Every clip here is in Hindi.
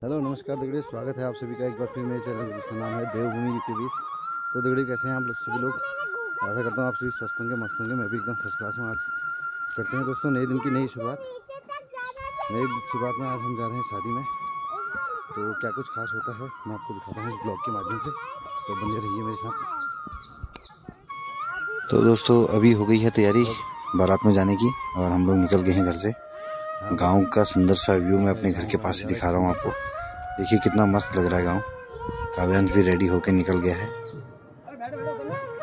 हेलो नमस्कार दगड़े, स्वागत है आप सभी का एक बार फिर मेरे चैनल जिसका नाम है देवभूमि यूके बीच। तो दगड़े कैसे हैं आप लोग सभी लोग। आशा करता हूँ आप सभी स्वस्थ होंगे, मस्त होंगे। मैं भी एकदम फर्स्ट क्लास हूँ। आज करते हैं दोस्तों नए दिन की नई शुरुआत। नई शुरुआत में आज हम जा रहे हैं शादी में। तो क्या कुछ खास होता है मैं आपको दिखाता हूँ इस ब्लॉग के माध्यम से, तो बने रहिए मेरे साथ। तो दोस्तों अभी हो गई है तैयारी बारात में जाने की और हम लोग निकल गए हैं घर से। गांव का सुंदर सा व्यू मैं अपने घर के पास से दिखा रहा हूँ आपको। देखिए कितना मस्त लग रहा है गांव। काव्यांश भी रेडी होके निकल गया है।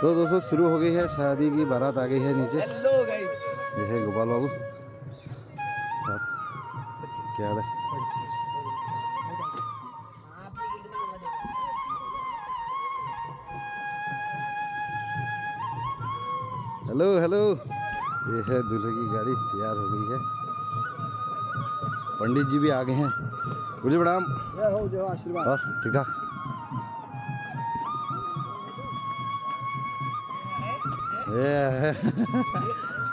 तो दोस्तों शुरू हो गई है शादी की बारात, आ गई है नीचे। हेलो गाइस, ये है गोपाल बाबू। क्या हाल है? हेलो हेलो, ये है दूल्हे की गाड़ी तैयार हो गई है। पंडित जी भी आ गए हैं। गुरु जी प्रणाम। हो आशीर्वाद। ठीक ठाक।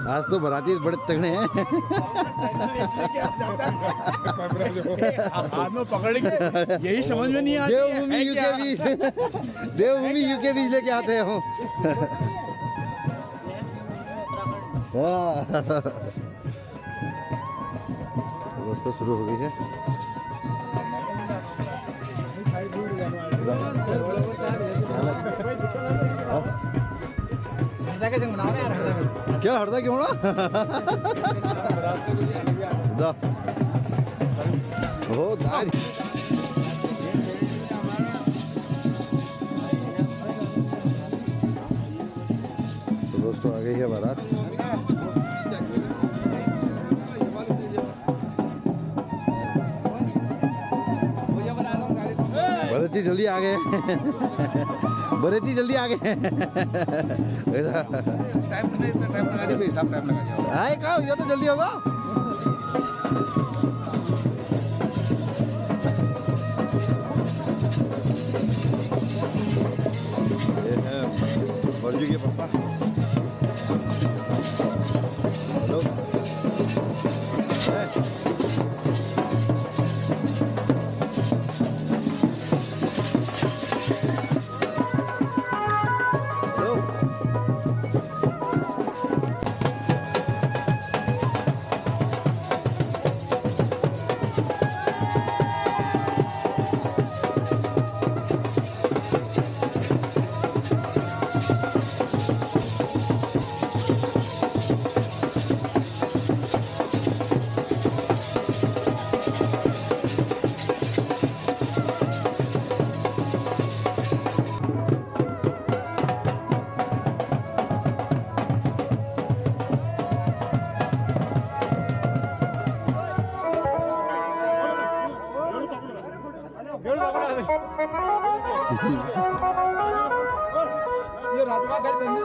आज तो बाराती बड़े तगड़े हैं। हाथ में पकड़ के यही समझ में नहीं आती देवभूमि यूके बीच, देवभूमि यूके बीच लेके आते हो। दोस्तों शुरू हो गई है। क्या हड़ता क्यों ना? ओ दारी। तो दोस्तों आ गई है बारात। बरेती जल्दी आ गए। बरेती जल्दी आ गए। आए कहा ये तो जल्दी होगा। ये है वर्जी के पापा। हेलो ये राजवा घर बंद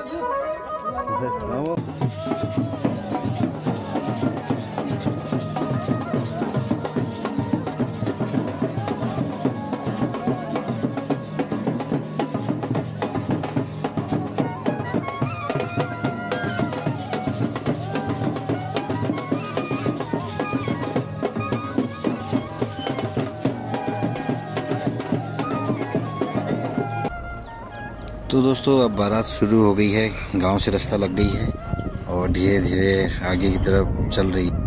तो दोस्तों अब बारात शुरू हो गई है। गांव से रास्ता लग गई है और धीरे धीरे आगे की तरफ चल रही है।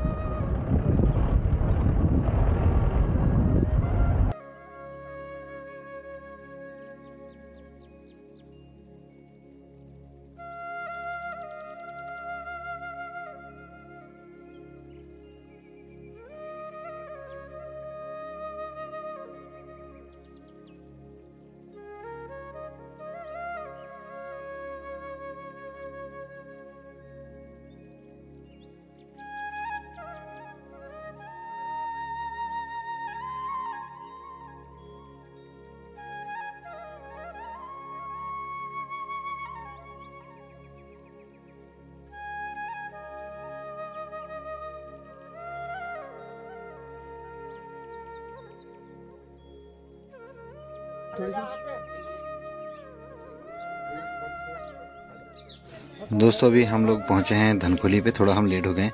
दोस्तों अभी हम लोग पहुंचे हैं धनखोली पे। थोड़ा हम लेट हो गए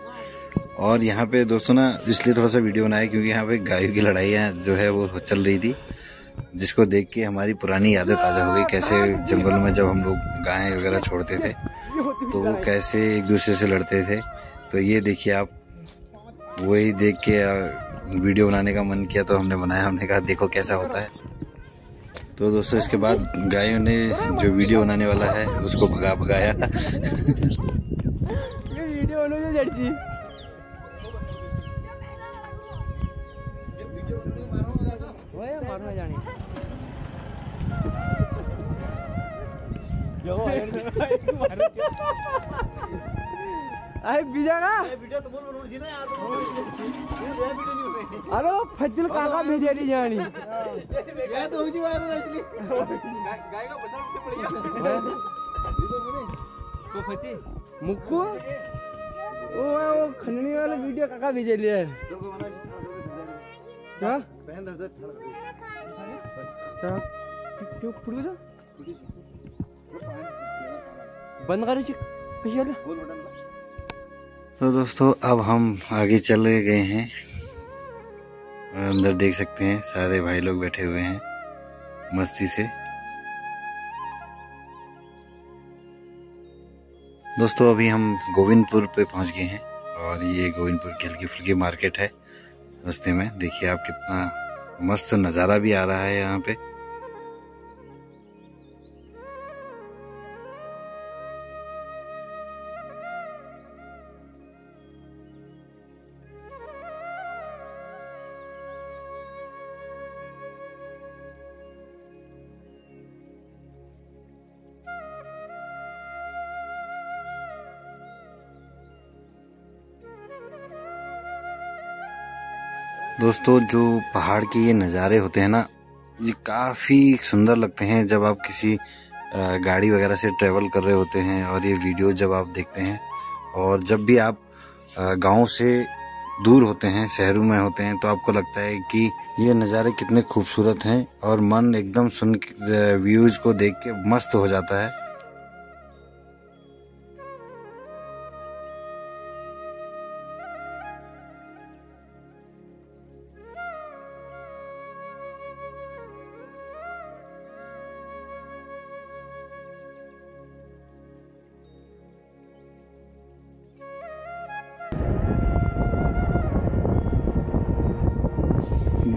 और यहाँ पे दोस्तों ना इसलिए थोड़ा सा वीडियो बनाया क्योंकि यहाँ पे गायों की लड़ाइयाँ जो है वो चल रही थी, जिसको देख के हमारी पुरानी यादें ताज़ा हो गई। कैसे जंगल में जब हम लोग गाय वगैरह छोड़ते थे तो वो कैसे एक दूसरे से लड़ते थे। तो ये देखिए आप, वही देख के वीडियो बनाने का मन किया तो हमने बनाया। हमने कहा देखो कैसा होता है। तो दोस्तों इसके बाद गायों ने जो वीडियो बनाने वाला है उसको भगाया। अरे फजल काका भेजे नहीं जानी मुक्कू वो खंडनी वाला वीडियो काका भेजे लिया क्या क्यों फुट गया बंद कर कशी आलं। तो दोस्तों अब हम आगे चले गए हैं। अंदर देख सकते हैं सारे भाई लोग बैठे हुए हैं मस्ती से। दोस्तों अभी हम गोविंदपुर पे पहुंच गए हैं और ये गोविंदपुर की हल्की फुल्की मार्केट है। रास्ते में देखिए आप, कितना मस्त नज़ारा भी आ रहा है यहाँ पे। दोस्तों जो पहाड़ के ये नज़ारे होते हैं ना, ये काफ़ी सुंदर लगते हैं जब आप किसी गाड़ी वगैरह से ट्रैवल कर रहे होते हैं और ये वीडियो जब आप देखते हैं। और जब भी आप गांव से दूर होते हैं, शहरों में होते हैं, तो आपको लगता है कि ये नज़ारे कितने खूबसूरत हैं और मन एकदम सुन व्यूज़ को देख के मस्त हो जाता है।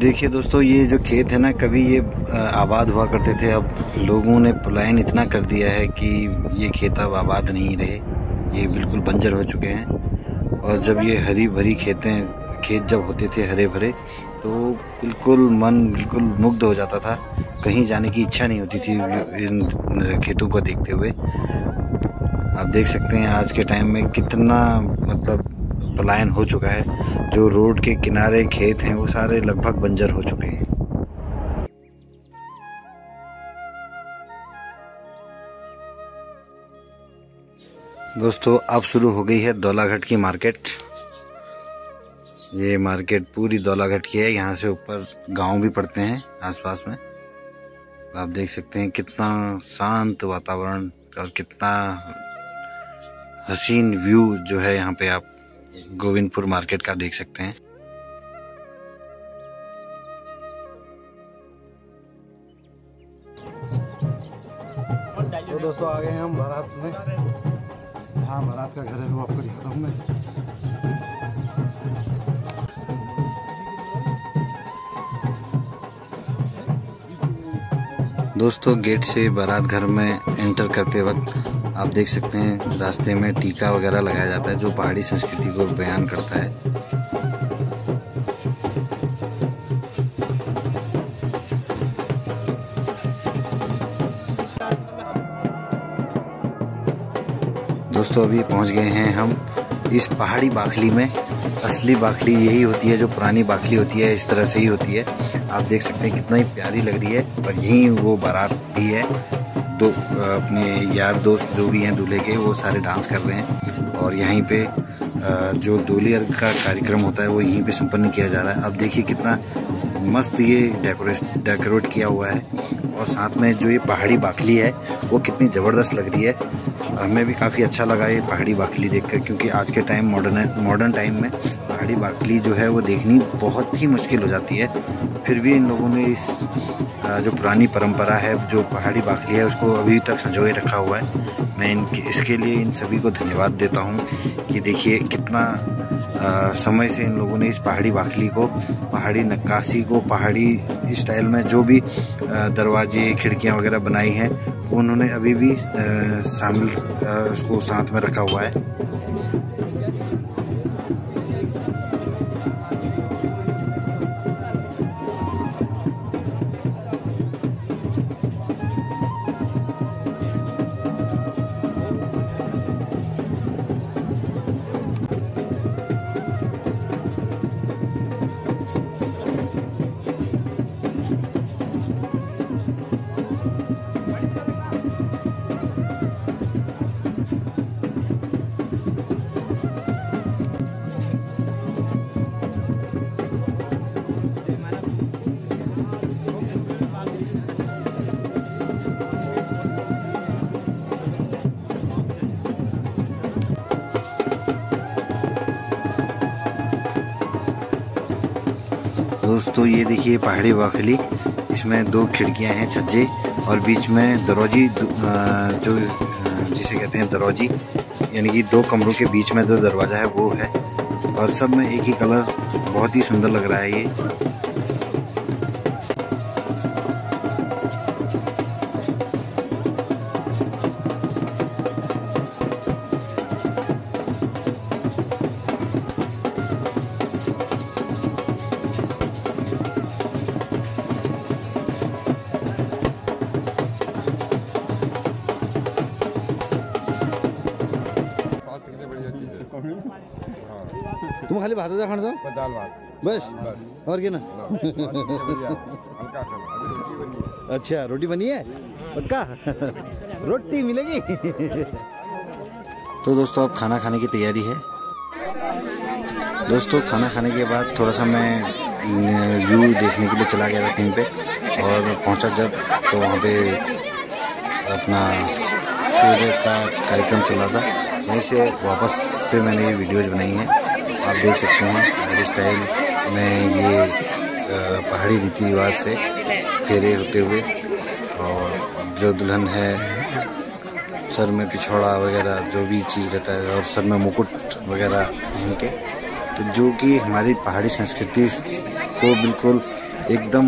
देखिए दोस्तों, ये जो खेत है ना, कभी ये आबाद हुआ करते थे। अब लोगों ने पलायन इतना कर दिया है कि ये खेत अब आबाद नहीं रहे, ये बिल्कुल बंजर हो चुके हैं। और जब ये हरी भरी खेत जब होते थे हरे भरे, तो बिल्कुल मन बिल्कुल मुग्ध हो जाता था। कहीं जाने की इच्छा नहीं होती थी इन खेतों को देखते हुए। आप देख सकते हैं आज के टाइम में कितना मतलब पलायन हो चुका है। जो रोड के किनारे खेत हैं वो सारे लगभग बंजर हो चुके हैं। दोस्तों अब शुरू हो गई है दौलाघाट की मार्केट। ये मार्केट पूरी दौलाघाट की है। यहाँ से ऊपर गांव भी पड़ते हैं आसपास में। आप देख सकते हैं कितना शांत वातावरण और कितना हसीन व्यू जो है यहाँ पे आप गोविंदपुर मार्केट का देख सकते हैं। तो दोस्तों आ गए हैं हम बारात में। हाँ, बारात का घर है वो आपको दिखाता हूँ मैं। दोस्तों गेट से बारात घर में एंटर करते वक्त आप देख सकते हैं रास्ते में टीका वगैरह लगाया जाता है, जो पहाड़ी संस्कृति को बयान करता है। दोस्तों अभी पहुंच गए हैं हम इस पहाड़ी बाखली में। असली बाखली यही होती है, जो पुरानी बाखली होती है इस तरह से ही होती है। आप देख सकते हैं कितना ही प्यारी लग रही है। और यहीं वो बारात भी है। दो अपने यार दोस्त जो भी हैं दूल्हे के, वो सारे डांस कर रहे हैं। और यहीं पे जो दूल्हे का कार्यक्रम होता है वो यहीं पे संपन्न किया जा रहा है। अब देखिए कितना मस्त ये डेकोरेट किया हुआ है। और साथ में जो ये पहाड़ी बाखली है वो कितनी ज़बरदस्त लग रही है। हमें भी काफ़ी अच्छा लगा ये पहाड़ी बाखली देखकर, क्योंकि आज के टाइम मॉडर्न टाइम में पहाड़ी बाखली जो है वो देखनी बहुत ही मुश्किल हो जाती है। फिर भी इन लोगों ने इस जो पुरानी परंपरा है, जो पहाड़ी बाखली है, उसको अभी तक संजोए रखा हुआ है। मैं इसके लिए इन सभी को धन्यवाद देता हूँ कि देखिए कितना समय से इन लोगों ने इस पहाड़ी बाखली को, पहाड़ी नक्काशी को, पहाड़ी स्टाइल में जो भी दरवाजे खिड़कियाँ वगैरह बनाई हैं उन्होंने अभी भी शामिल उसको साथ में रखा हुआ है। दोस्तों ये देखिए पहाड़ी बाखली, इसमें 2 खिड़कियां हैं छज्जे, और बीच में दरवाजी, जो जिसे कहते हैं दरवाजी, यानी कि 2 कमरों के बीच में जो दरवाज़ा है वो है। और सब में एक ही कलर, बहुत ही सुंदर लग रहा है ये। तुम खाली भात खाना जाओ, दाल भात बस और क्या ना। हल्का खाना। अच्छा रोटी बनी है पक्का, रोटी मिलेगी। तो दोस्तों अब खाना खाने की तैयारी है। दोस्तों खाना खाने के बाद थोड़ा सा मैं व्यू देखने के लिए चला गया था कहीं पे, और पहुंचा जब तो वहाँ पे अपना सूर्य का कार्यक्रम चल रहा था। वहीं से वापस से मैंने ये वीडियोज़ बनाई हैं, आप देख सकते हैं पहाड़ी स्टाइल में ये पहाड़ी रीति रिवाज से फेरे होते हुए, और जो दुल्हन है सर में पिछौड़ा वगैरह जो भी चीज़ रहता है, और सर में मुकुट वगैरह पहन के, तो जो कि हमारी पहाड़ी संस्कृति को बिल्कुल एकदम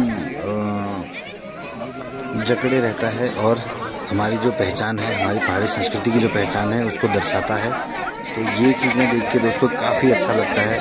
जकड़े रहता है, और हमारी जो पहचान है, हमारी पहाड़ी संस्कृति की जो पहचान है उसको दर्शाता है। तो ये चीज़ें देख के दोस्तों काफ़ी अच्छा लगता है।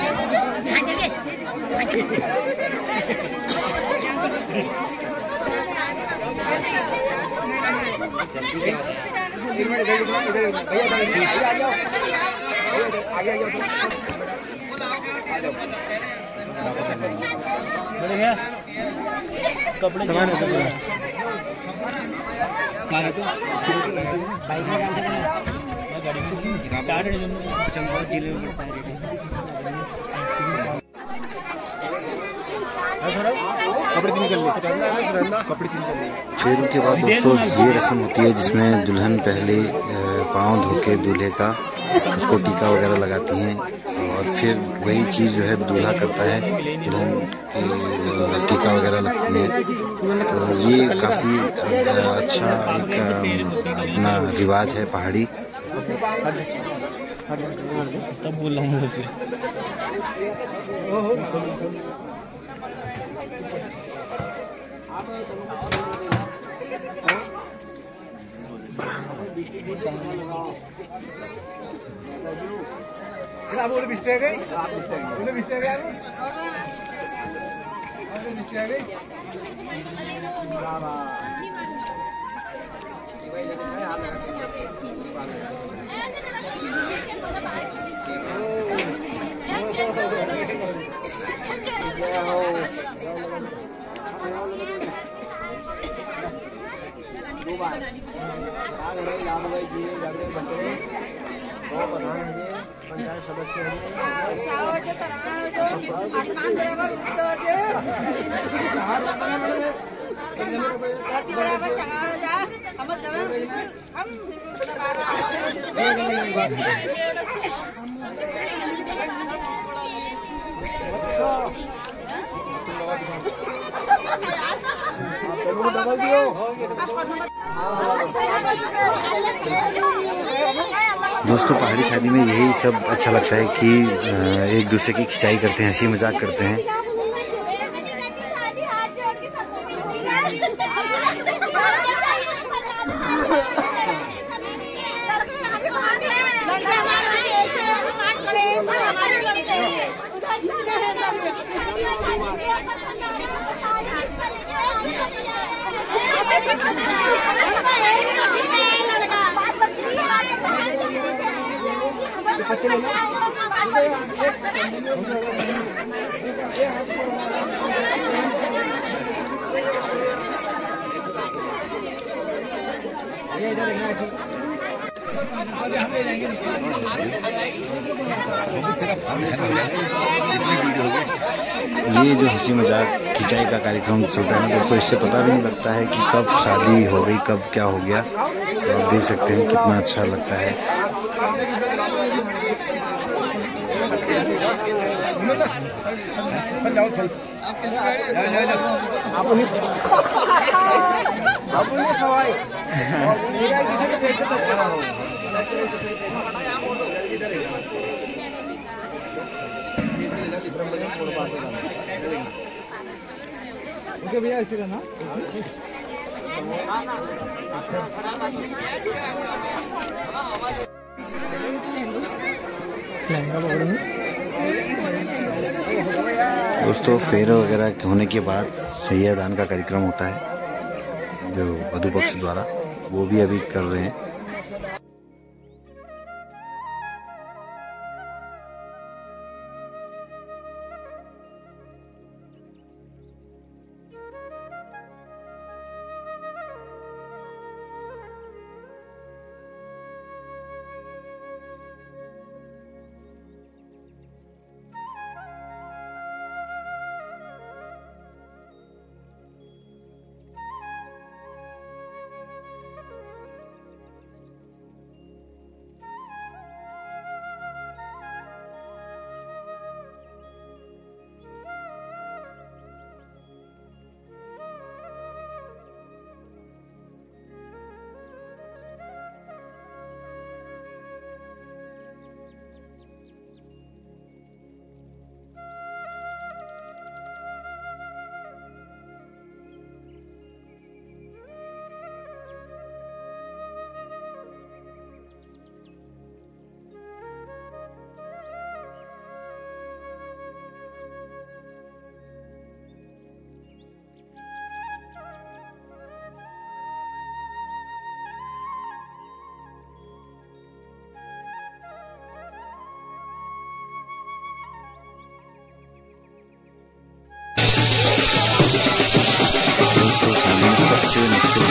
कपड़े फेरों के बाद दोस्तों ये रस्म होती है जिसमें दुल्हन पहले पाँव धो के दूल्हे का उसको टीका वगैरह लगाती हैं, और फिर वही चीज़ जो है दूल्हा करता है, दुल्हन की टीका वगैरह लगती है। तो ये काफ़ी अच्छा एक अपना रिवाज है पहाड़ी। तब बोल रहा हूँ उसे। पंचायत सदस्य हैं। दोस्तों पहाड़ी शादी में यही सब अच्छा लगता है कि एक दूसरे की खिंचाई करते हैं, हंसी मजाक करते हैं। ये जो हंसी मजाक खिंचाई का कार्यक्रम चलता है ना दोस्तों, इससे पता भी नहीं लगता है कि कब शादी हो गई, कब क्या हो गया। तो आप देख सकते हैं कितना अच्छा लगता है। ओके भैया ऐसे रहना। दोस्तों फेर वगैरह होने के बाद सैयदान का कार्यक्रम होता है जो वधू पक्ष द्वारा, वो भी अभी कर रहे हैं। सबसे मुश्किल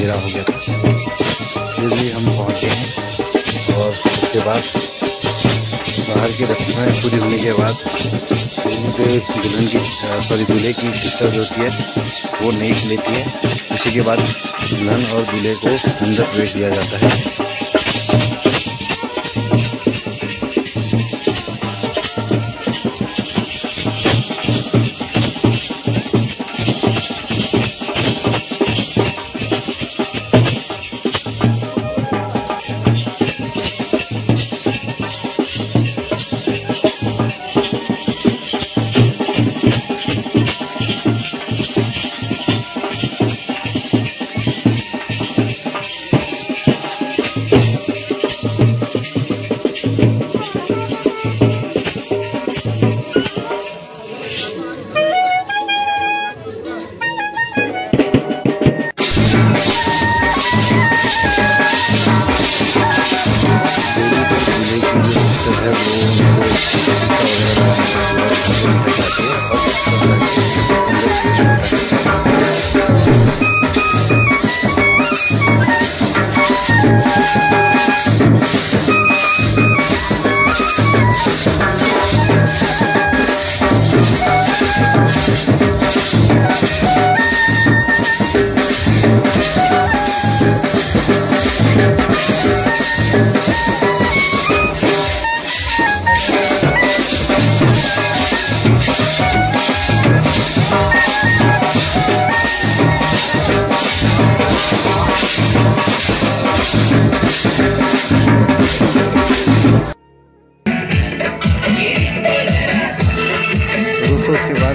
अंधेरा हो गया था। फिर भी हम पहुँचे हैं और उसके बाद बाहर की रस्में पूरी होने के बाद दुल्हन की दूल्हे की सिस्टर जो होती है वो नेक लेती है। उसी के बाद दुल्हन और दूल्हे को अंदर प्रवेश दिया जाता है।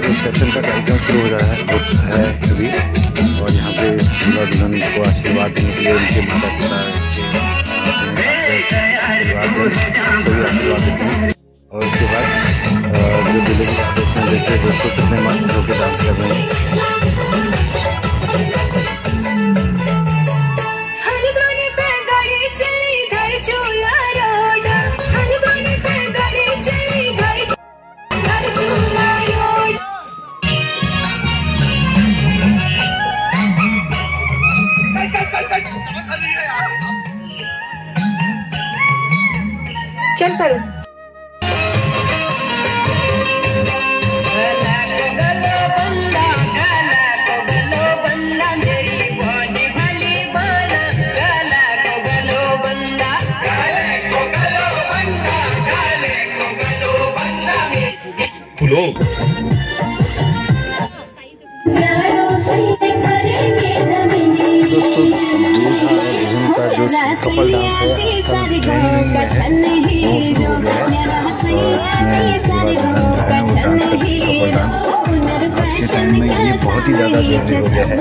रिसेप्शन का कार्यक्रम शुरू हो रहा है अभी, और यहाँ पे दूल्हा दुल्हन को आशीर्वाद देने के लिए उनके माता पिता परिवारजन सभी आशीर्वाद देते हैं। और उसके बाद जो दूल्हे के दोस्त हैं, देखिए दोस्तों कितने मस्त होकर डांस कर रहे हैं। चल पड़ो। दोस्तों दूल्हा और दुल्हन का जो कपल डांस है आजकल ट्रेंडिंग में है, वो शुरू हो गया है। और इसमें दूल्हा दुल्हन जो है वो डांस करते हैं कपल डांस। आज के टाइम में ये बहुत ही ज़्यादा जरूरी हो गया है।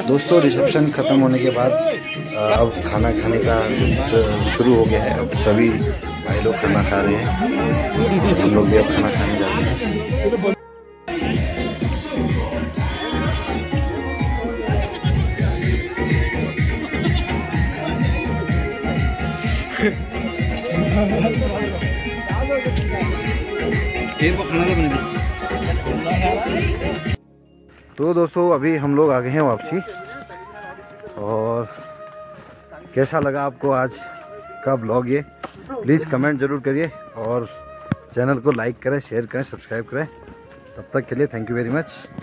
दोस्तों रिसेप्शन ख़त्म होने के बाद अब खाना खाने का शुरू हो गया है। अब सभी भाई लोग खाना खा रहे हैं, हम लोग भी अब खाना खाने जाते हैं। तो दोस्तों अभी हम लोग आ गए हैं वापसी। और कैसा लगा आपको आज का ब्लॉग ये, प्लीज़ कमेंट ज़रूर करिए और चैनल को लाइक करें, शेयर करें, सब्सक्राइब करें। तब तक के लिए थैंक यू वेरी मच।